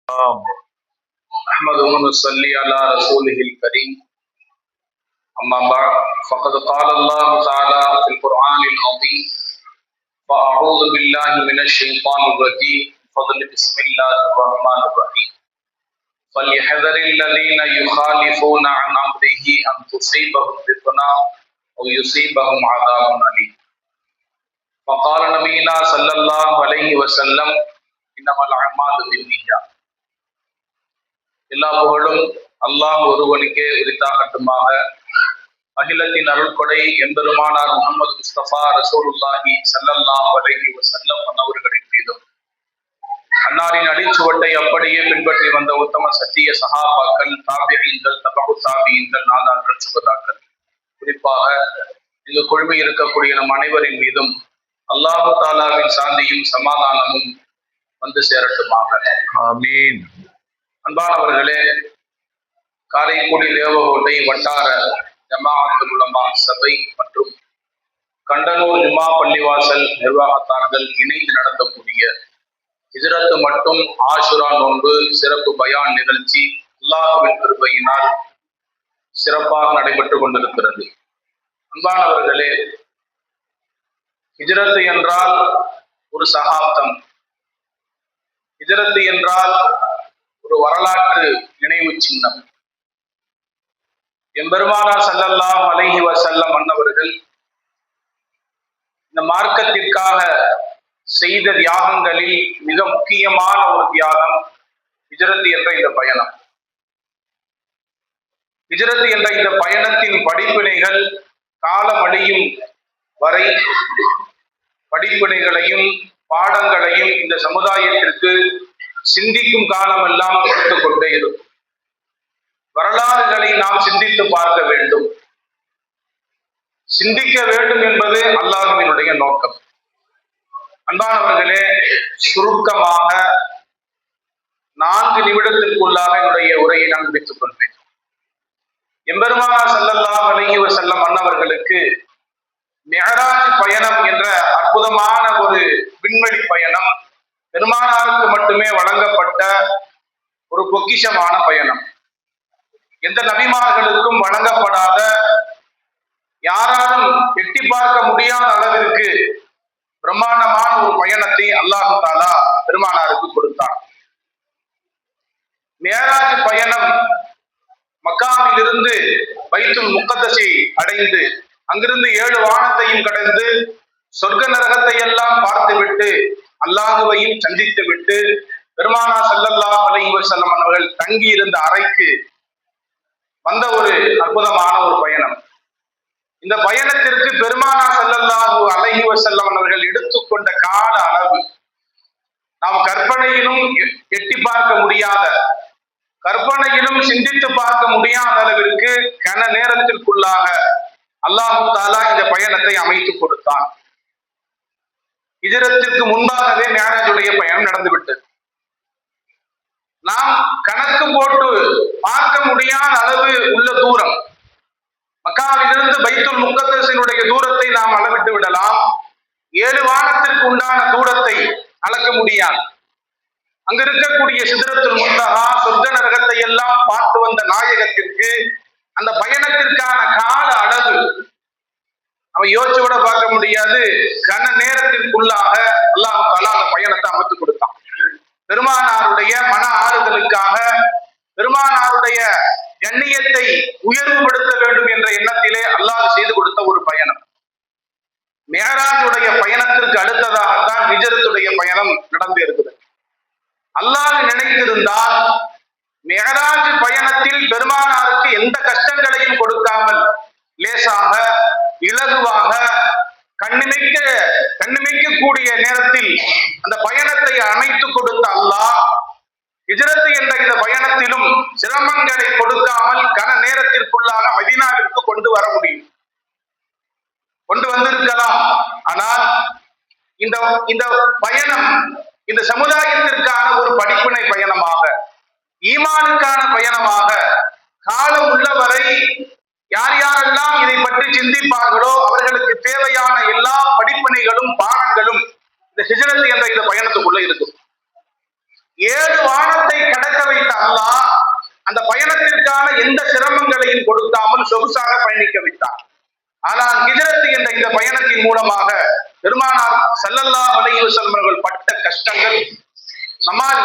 أحمد ونصلي على رسوله الكريم أما بعد فقد قال الله تعالى في القرآن العظيم فأعوذ بالله من الشيطان الرجيم بسم الله الرحمن الرحيم فليحذر الذين يخالفون عن أمره أن تصيبهم فتنة أو يصيبهم عذاب أليم وقال نبينا صلى الله عليه وسلم إنما الأعمال بالنيات. எல்லா புகழும் அல்லாஹ் ஒருவனுக்கே உரித்தாகட்டுமாக. அகிலத்தின் அருள்கொடை எம்பெருமானார் முஹம்மது முஸ்தபா ரசூலுல்லாஹி ஸல்லல்லாஹு அலைஹி வஸல்லம் அவர்களின் மீதும் அன்னாரின் அடிச்சுவட்டை அப்படியே பின்பற்றி வந்த உத்தம சத்திய சஹாபாக்கள், தாபிஈன்கள், தபஉ தாபிஈன்கள், நாதாக்கள், சுகதாக்கள், குறிப்பாக இங்கு குழுமி இருக்கக்கூடிய நம் அனைவரின் மீதும் அல்லாஹு தாலாவின் சாந்தியும் சமாதானமும் வந்து சேரட்டுமாக. ஆமீன். அன்பானவர்களே, காரைக்குடி தேவகோட்டை வட்டார ஜமாஅத்துல் உலமா சபை மற்றும் கண்டனூர் ஜுமா பள்ளிவாசல் நிர்வாகத்தார்கள் இணைந்து நடத்தக்கூடிய ஹிஜ்ரத் மற்றும் ஆஷுரா நோன்பு சிறப்பு பயான் நிகழ்ச்சி அல்லாஹ்வின் கிருபையினால் சிறப்பாக நடைபெற்றுக் கொண்டிருக்கிறது. அன்பானவர்களே, ஹிஜ்ரத் என்றால் ஒரு சகாப்தம், ஹிஜ்ரத் என்றால் ஒரு வரலாற்று நினைவு சின்னம். எம்பெருமானார் ஸல்லல்லாஹு அலைஹி வஸல்லம் அன்னவர்கள் இந்த மார்க்கத்திற்காக செய்த தியாகங்களில் மிக முக்கியமான ஒரு தியாகம் ஹிஜ்ரத் என்ற இந்த பயணம். ஹிஜ்ரத் என்ற இந்த பயணத்தின் படிப்பினைகள் காலம் அழியும் வரை படிப்பினைகளையும் பாடங்களையும் இந்த சமுதாயத்திற்கு சிந்திக்கும் காலமெல்லாம் கொடுத்து கொண்டே இருக்கும். வரலாறுகளை நாம் சிந்தித்து பார்க்க வேண்டும், சிந்திக்க வேண்டும் என்பது அல்லாஹ்வினுடைய நோக்கம். அன்பானவர்களே, சுருக்கமாக 4 நிமிடத்திற்குள்ளாக என்னுடைய உரையை நான் முடித்துக் கொள்வேன். எம்பெருமானார் ஸல்லல்லாஹு அலைஹி வஸல்லம் அன்னவர்களுக்கு மிஅராஜ் பயணம் என்ற அற்புதமான ஒரு விண்வெளி பயணம் பெருமானாருக்கு மட்டுமே வழங்கப்பட்ட ஒரு பொக்கிஷமான பயணம். எந்த நபிமார்களுக்கும் வழங்கப்படாத, யாராலும் எட்டி பார்க்க முடியாத அளவிற்கு பிரம்மாண்டமான ஒரு பயணத்தை அல்லாஹ் தஆலா பெருமானாருக்கு கொடுத்தார். மிஅராஜ் பயணம் மக்காவில் இருந்து பைத்துல் முகத்தஸை அடைந்து அங்கிருந்து 7 வானத்தையும் கடந்து சொர்க்க நரகத்தை எல்லாம் பார்த்துவிட்டு அல்லாஹுவையும் சந்தித்து விட்டு பெருமானார் ஸல்லல்லாஹு அலைஹி வஸல்லம் அவர்கள் தங்கி இருந்த அறைக்கு வந்த ஒரு அற்புதமான ஒரு பயணம். இந்த பயணத்திற்கு பெருமானார் ஸல்லல்லாஹு அலைஹி வஸல்லம் அவர்கள் எடுத்துக்கொண்ட கால அளவு நாம் கற்பனையிலும் எட்டி பார்க்க முடியாத, கற்பனையிலும் சிந்தித்து பார்க்க முடியாத அளவிற்கு கன நேரத்திற்குள்ளாக அல்லாஹ் தஆலா இந்த பயணத்தை அமைத்து கொடுத்தான். ஹிஜ்ரத்திற்கு முன்பாகவே மிஅராஜுடைய பயணம் நடந்துவிட்டது. நாம் கணக்கு போட்டு பார்க்க முடியாத அளவு உள்ள தூரம், மக்காவிலிருந்து பைத்துல் முகத்தஸினுடைய தூரத்தை நாம் அளவிட்டு விடலாம். 7 வானத்திற்கு உண்டான தூரத்தை அளக்க முடியாது. அங்க இருக்கக்கூடிய சிதறத்துல் முன்தஹா, சொர்க்க நரகத்தை எல்லாம் பார்த்து வந்த நாயகத்திற்கு அந்த பயணத்திற்கான கால அளவு அவன் யோசிச்சு கூட பார்க்க முடியாது. கன நேரத்திற்குள்ளாக அல்லாஹ் தஆலா அந்த பயணத்தை அமைத்து கொடுத்தான். பெருமானாருடைய மன ஆறுதலுக்காக, பெருமானாருடைய கண்ணியத்தை உயர்வுபடுத்த வேண்டும் என்ற எண்ணத்திலே அல்லாஹ் செய்து கொடுத்த ஒரு பயணம். மிஅராஜுடைய பயணத்திற்கு அடுத்ததாகத்தான் ஹிஜ்ரத்துடைய பயணம் நடந்து இருக்கிறது. அல்லாஹ் நினைத்திருந்தால் மிஅராஜ் பயணத்தில் பெருமானாருக்கு எந்த கஷ்டங்களையும் கொடுக்காமல் லேசாக, இலகுவாக, கண்ணிமைக்கக்கூடிய நேரத்தில் அந்த பயணத்தை அமைத்து கொடுத்த அல்லாஹ் ஹிஜ்ரத் என்ற இந்த பயணத்திலும் சிரமங்களை கொடுக்காமல் கன நேரத்திற்குள்ளாக மதீனாவிற்கு கொண்டு வர முடியும். கொண்டு வந்திருக்கலாம். ஆனால் இந்த பயணம் இந்த சமுதாயத்திற்கான ஒரு படிப்பினை பயணமாக, ஈமானுக்கான பயணமாக, காலம் உள்ளவரை யார் யாரெல்லாம் இதை பற்றி சிந்திப்பார்களோ அவர்களுக்கு தேவையான எல்லா படிப்பினைகளும் பாடங்களும் இந்த ஹிஜ்ரத் என்ற இந்த பயணத்துக்குள்ள இருக்கும். 7 வானத்தை அல்லாஹ் அந்த பயணத்திற்கான எந்த சிரமங்களையும் கொடுக்காமல் சொகுசாக பயணிக்க விட்டார். ஆனால் ஹிஜ்ரத் என்ற இந்த பயணத்தின் மூலமாக பெருமானார் ஸல்லல்லாஹு அலைஹி வஸல்லம் அவர்கள் பட்ட கஷ்டங்கள் நம்மால்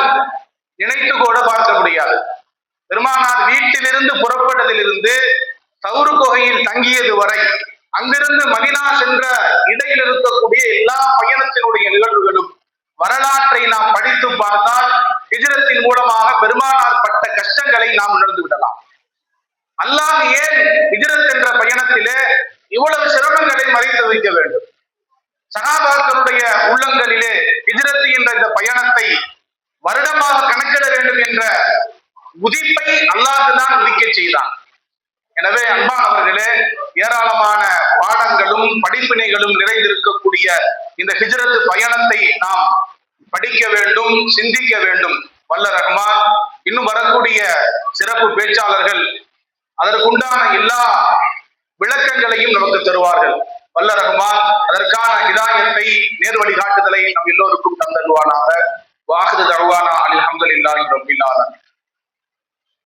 நினைத்து கூட பார்க்க முடியாது. பெருமானார் வீட்டிலிருந்து புறப்பட்டதிலிருந்து தௌரு குகையில் தங்கியது வரை, அங்கிருந்து மதீனா சென்ற இடையில் இருக்கக்கூடிய எல்லா பயணத்தினுடைய நிகழ்வுகளும் வரலாற்றை நாம் படித்து பார்த்தால் ஹிஜ்ரத்தின் மூலமாக பெருமானார் பட்ட கஷ்டங்களை நாம் உணர்ந்து விடலாம். அல்லாஹ் ஏன் ஹிஜ்ரத் என்ற பயணத்திலே இவ்வளவு சிரமங்களை மறைத்து வைக்க வேண்டும்? சஹாபாக்களுடைய உள்ளங்களிலே ஹிஜ்ரத் என்ற இந்த பயணத்தை வருடமாக கணக்கிட வேண்டும் என்ற உதிப்பை அல்லாஹ்தான் உதிக்க செய்தான். எனவே அன்பானவர்களே, ஏராளமான பாடங்களும் படிப்பினைகளும் நிறைந்திருக்கக்கூடிய இந்த ஹிஜ்ரத் பயணத்தை நாம் படிக்க வேண்டும், சிந்திக்க வேண்டும். வல்ல ரஹ்மான் இன்னும் வரக்கூடிய சிறப்பு பேச்சாளர்கள் அதற்குண்டான எல்லா விளக்கங்களையும் நமக்கு தருவார்கள். வல்ல ரஹ்மான் அதற்கான ஹிதாயத்தை, நேர் வழிகாட்டுதலை நம் எல்லோருக்கும் தந்தருவானாக. வாஹிரு தஅவானா அல்ஹம்துலில்லாஹி ரப்பில் ஆலமீன்.